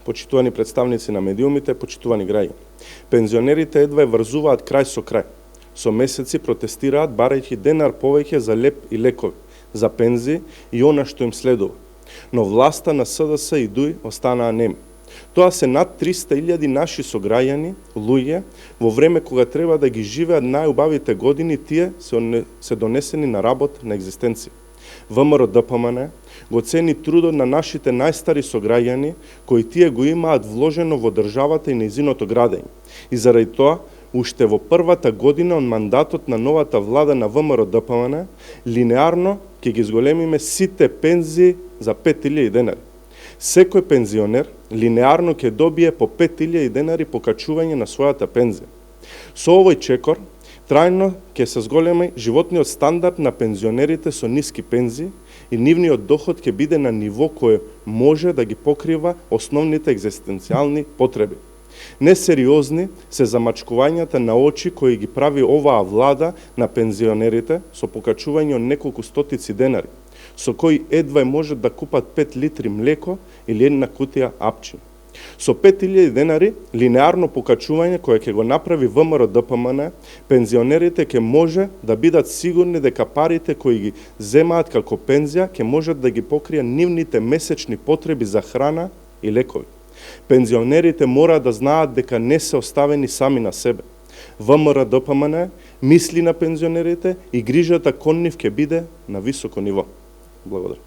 почитувани представници на медиумите, почитувани граѓани. Пензионерите едва врзуваат крај со крај. Со месеци протестираат барајќи денар повеќе за леп и лекови, за пензии и она што им следува. Но власта на СДС и ДУИ останаа неми. Тоа се над 300.000 наши сограѓани, луѓе, во време кога треба да ги живеат најубавите години, тие се донесени на работ на екзистенција. ВМРО ДПМН го цени трудот на нашите најстари сограѓани, кои тие го имаат вложено во државата и нејзиното градење. И заради тоа, уште во првата година од мандатот на новата влада на ВМРО ДПМН, линеарно ќе ги зголемиме сите пензии за 5.000 денари. Секој пензионер линеарно ќе добие по 5.000 денари покачување на својата пензија. Со овој чекор, трајно ќе се зголеми животниот стандард на пензионерите со ниски пензии и нивниот доход ќе биде на ниво кое може да ги покрива основните екзистенцијални потреби. Несериозни се замачкувањата на очи кои ги прави оваа влада на пензионерите со покачување од неколку стотици денари, со кои едва може да купат 5 литри млеко или една кутија апчи. Со 5.000 денари, линеарно покачување кое ќе го направи ВМРО ДПМН, пензионерите ќе може да бидат сигурни дека парите кои ги земаат како пензија ќе можат да ги покријат нивните месечни потреби за храна и лекови. Пензионерите мора да знаат дека не се оставени сами на себе. ВМРО ДПМН мисли на пензионерите и грижата кон нив ќе биде на високо ниво. Благодарам.